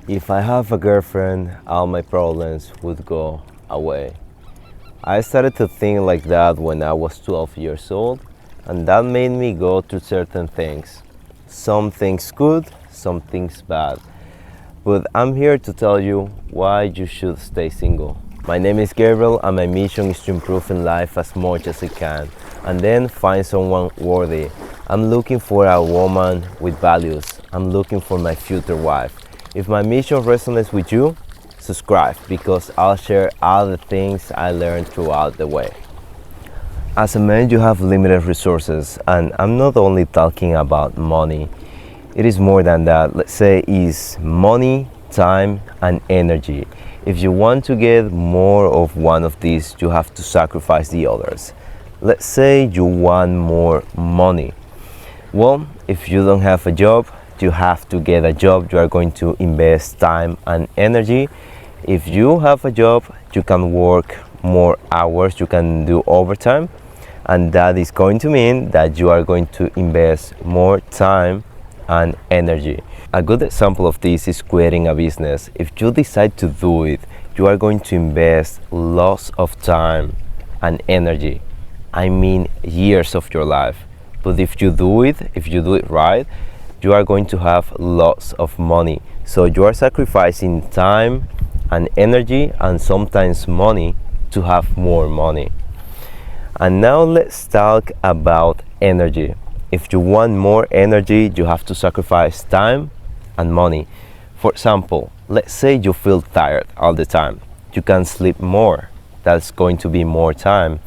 If I have a girlfriend, all my problems would go away. I started to think like that when I was 12 years old, and that made me go through certain things. Some things good, some things bad. But I'm here to tell you why you should stay single. My name is Gabriel, and my mission is to improve in life as much as I can, and then find someone worthy. I'm looking for a woman with values. I'm looking for my future wife. If my mission resonates with you, subscribe because I'll share all the things I learned throughout the way. As a man, you have limited resources, and I'm not only talking about money. It is more than that. Let's say it's money, time, and energy. If you want to get more of one of these, you have to sacrifice the others. Let's say you want more money. Well, if you don't have a job, you have to get a job. You are going to invest time and energy. If you have a job, you can work more hours, you can do overtime, and that is going to mean that you are going to invest more time and energy. A good example of this is creating a business. If you decide to do it, you are going to invest lots of time and energy. I mean years of your life. But if you do it right, you are going to have lots of money. So you are sacrificing time and energy and sometimes money to have more money. And now let's talk about energy. If you want more energy, you have to sacrifice time and money. For example, let's say you feel tired all the time. You can sleep more. That's going to be more time.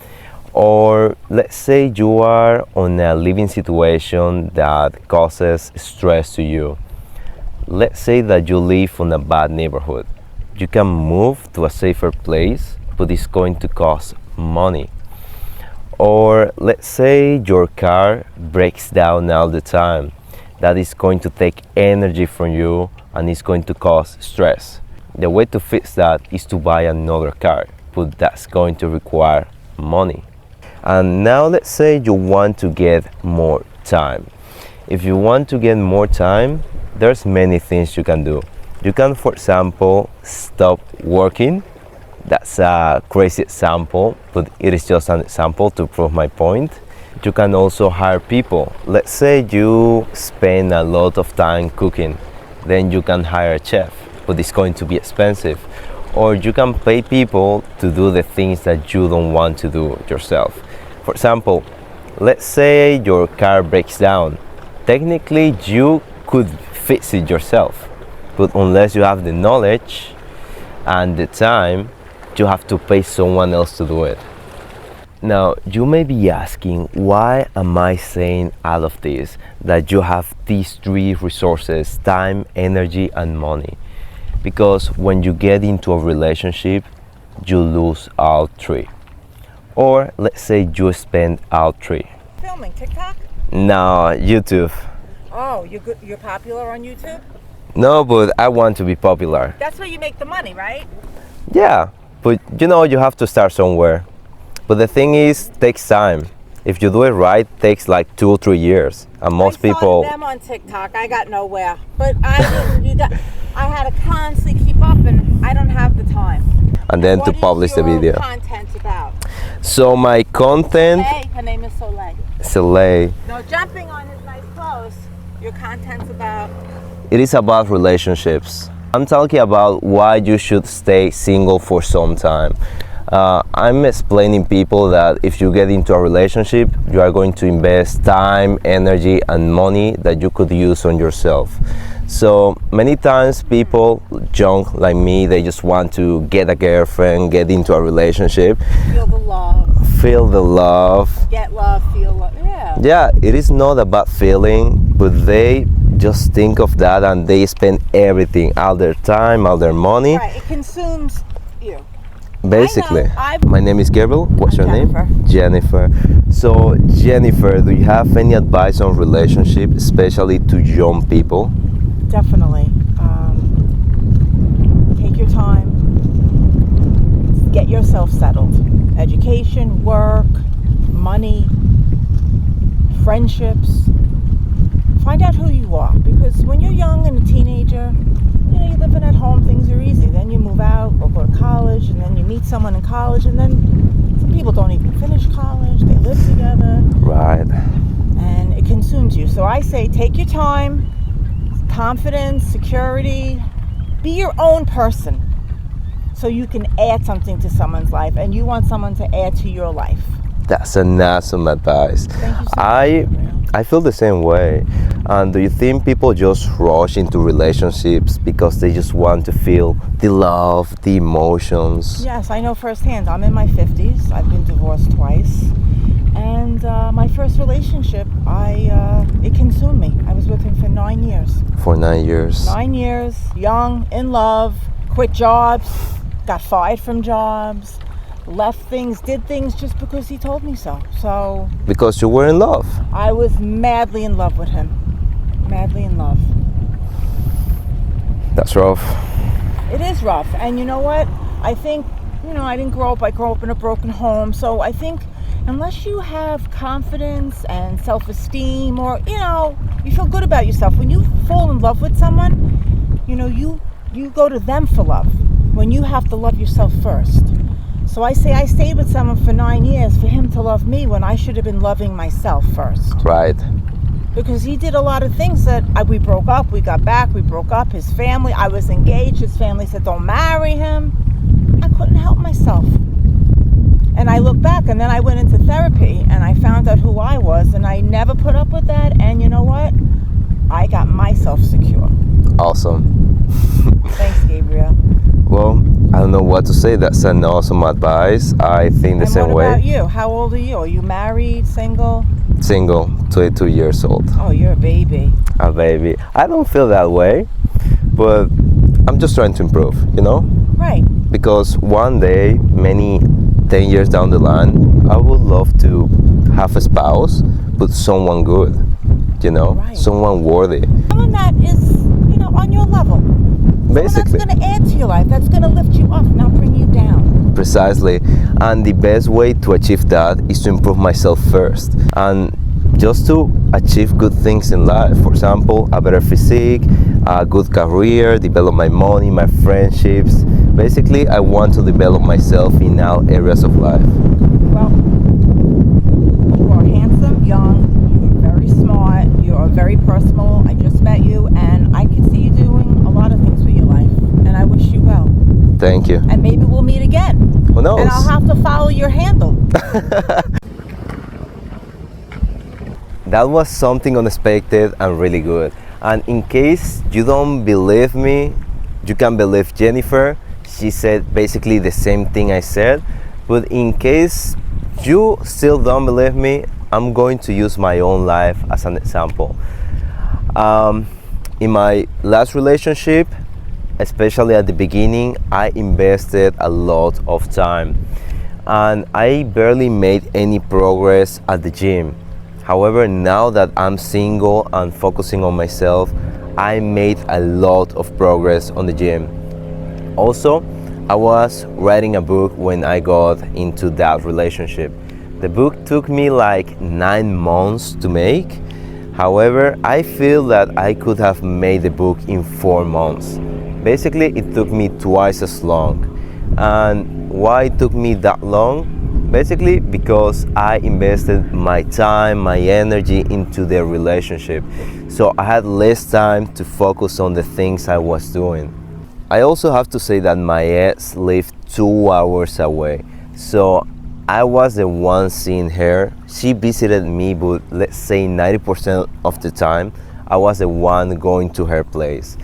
Or let's say you are on a living situation that causes stress to you. Let's say that you live in a bad neighborhood. You can move to a safer place, but it's going to cost money. Or let's say your car breaks down all the time. That is going to take energy from you and it's going to cause stress. The way to fix that is to buy another car, but that's going to require money. And now let's say you want to get more time. If you want to get more time, there's many things you can do. You can, for example, stop working. That's a crazy example, but it is just an example to prove my point. You can also hire people. Let's say you spend a lot of time cooking, then you can hire a chef, but it's going to be expensive. Or you can pay people to do the things that you don't want to do yourself. For example, let's say your car breaks down. Technically, you could fix it yourself, but unless you have the knowledge and the time, you have to pay someone else to do it. Now, you may be asking, why am I saying all of this? That you have these three resources: time, energy, and money. Because when you get into a relationship, you lose all three. Or let's say you spend all three. Filming TikTok? No, YouTube. Oh, you're popular on YouTube? No, but I want to be popular. That's where you make the money, right? Yeah, but you have to start somewhere. But the thing is, it takes time. If you do it right, it takes like 2 or 3 years. And most people. I saw them on TikTok. I got nowhere. But I had to constantly keep up, and I don't have the time. And then to publish the video. What is your content about? So my content. Soleil, her name is Soleil. Soleil. No jumping on his nice clothes. Your content's about. It is about relationships. I'm talking about why you should stay single for some time. I'm explaining people that if you get into a relationship, you are going to invest time, energy, and money that you could use on yourself. So many times people young like me, they just want to get a girlfriend, get into a relationship. Feel the love. Feel the love. Get love, feel love. Yeah. Yeah, it is not about feeling, but they just think of that and they spend everything, all their time, all their money. Right, it consumes you. Basically. I've My name is Gabriel. What's your Jennifer. name? Jennifer. So, Jennifer, do you have any advice on relationship, especially to young people? Definitely. Take your time. Get yourself settled. Education, work, money, friendships. Find out who you are, because when you're young and a teenager, you're living at someone in college, and then some people don't even finish college. They live together. Right. And it consumes you. So I say take your time, confidence, security, be your own person so you can add something to someone's life, and you want someone to add to your life. That's an awesome advice. Thank you so much. I feel the same way. And do you think people just rush into relationships because they just want to feel the love, the emotions? Yes, I know firsthand. I'm in my 50s. I've been divorced twice. And my first relationship, it consumed me. I was with him for 9 years. For 9 years. 9 years, young, in love, quit jobs, got fired from jobs, left things, did things just because he told me so. So Because you were in love. I was madly in love with him. Madly in love. That's rough. It is rough. And you know what? I think, I didn't grow up. I grew up in a broken home. So I think unless you have confidence and self-esteem, or, you feel good about yourself, when you fall in love with someone, you go to them for love when you have to love yourself first. So I say I stayed with someone for 9 years for him to love me when I should have been loving myself first. Right. Because he did a lot of things that we broke up, we got back, we broke up. His family, I was engaged, his family said don't marry him. I couldn't help myself. And I look back, and then I went into therapy and I found out who I was, and I never put up with that. And you know what? I got myself secure. Awesome. Thanks, Gabriel. Well, I don't know what to say. That's an awesome advice. I think the same way. What about you? How old are you? Are you married, single? Single, 22 years old. Oh, you're a baby. A baby. I don't feel that way, but I'm just trying to improve, Right. Because one day, 10 years down the line, I would love to have a spouse, but someone good, Right. Someone worthy. Someone that is, on your level. Basically. Someone that's going to add to your life, that's going to lift you up, not bring you down. Precisely. And the best way to achieve that is to improve myself first. And just to achieve good things in life. For example, a better physique, a good career, develop my money, my friendships. Basically, I want to develop myself in all areas of life. Well, you are handsome, young, you are very smart, you are very personal. I just met you, and I can see you doing a lot of things with your life. And I wish you well. Thank you. And maybe we'll meet again. Who knows? And I'll have to follow your handle. That was something unexpected and really good. And in case you don't believe me, you can believe Jennifer. She said basically the same thing I said. But in case you still don't believe me, I'm going to use my own life as an example. In my last relationship, especially at the beginning, I invested a lot of time. And I barely made any progress at the gym. However, now that I'm single and focusing on myself, I made a lot of progress on the gym. Also, I was writing a book when I got into that relationship. The book took me like 9 months to make. However, I feel that I could have made the book in 4 months. Basically, it took me twice as long. And why it took me that long? Basically because I invested my time, my energy into the relationship. So I had less time to focus on the things I was doing. I also have to say that my ex lived 2 hours away. So I was the one seeing her. She visited me, but let's say 90% of the time, I was the one going to her place.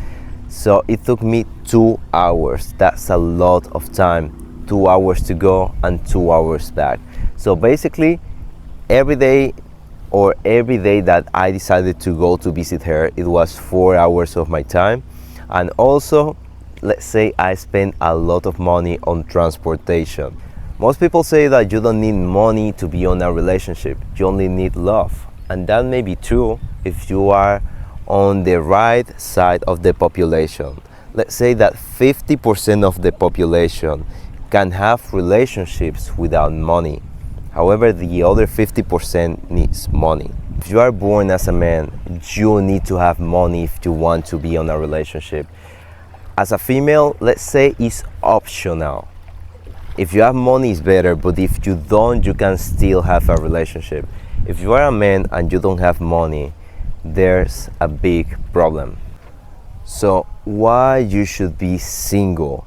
So it took me 2 hours. That's a lot of time. 2 hours to go and 2 hours back. So basically, every day that I decided to go to visit her, it was 4 hours of my time. And also, let's say I spent a lot of money on transportation. Most people say that you don't need money to be on a relationship. You only need love. And that may be true if you are on the right side of the population. Let's say that 50% of the population can have relationships without money. However, the other 50% needs money. If you are born as a man, you need to have money if you want to be on a relationship. As a female, let's say it's optional. If you have money, it's better, but if you don't, you can still have a relationship. If you are a man and you don't have money, there's a big problem. So why you should be single?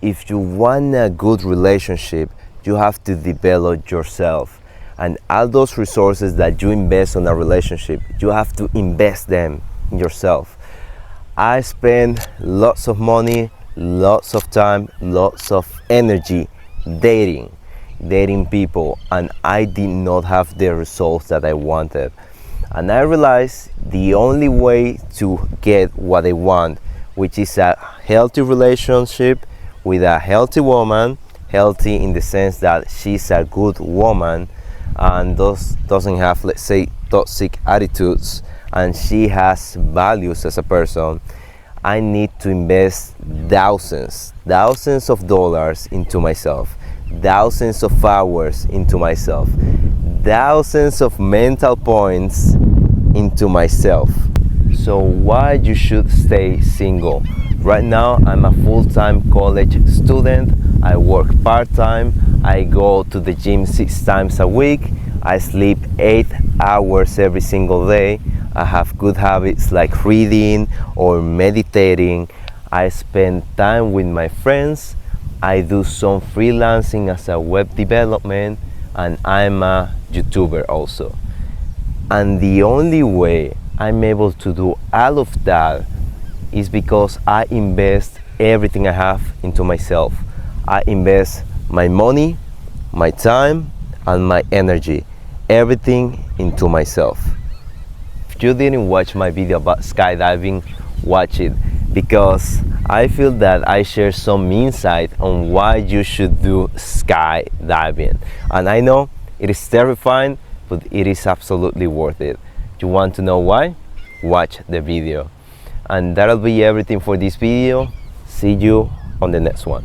If you want a good relationship, you have to develop yourself, and all those resources that you invest on a relationship, you have to invest them in yourself. I spend lots of money, lots of time, lots of energy dating people, and I did not have the results that I wanted. And I realized the only way to get what I want, which is a healthy relationship with a healthy woman, healthy in the sense that she's a good woman and doesn't have, let's say, toxic attitudes, and she has values as a person. I need to invest thousands of dollars into myself, thousands of hours into myself, thousands of mental points into myself. So why you should stay single? Right now I'm a full-time college student. I work part-time. I go to the gym 6 times a week. I sleep 8 hours every single day. I have good habits like reading or meditating. I spend time with my friends. I do some freelancing as a web development, and I'm a YouTuber also. And the only way I'm able to do all of that is because I invest everything I have into myself. I invest my money, my time, and my energy, everything into myself. If you didn't watch my video about skydiving, watch it, because I feel that I share some insight on why you should do skydiving. And I know it is terrifying, but it is absolutely worth it. You want to know why? Watch the video. And that'll be everything for this video. See you on the next one.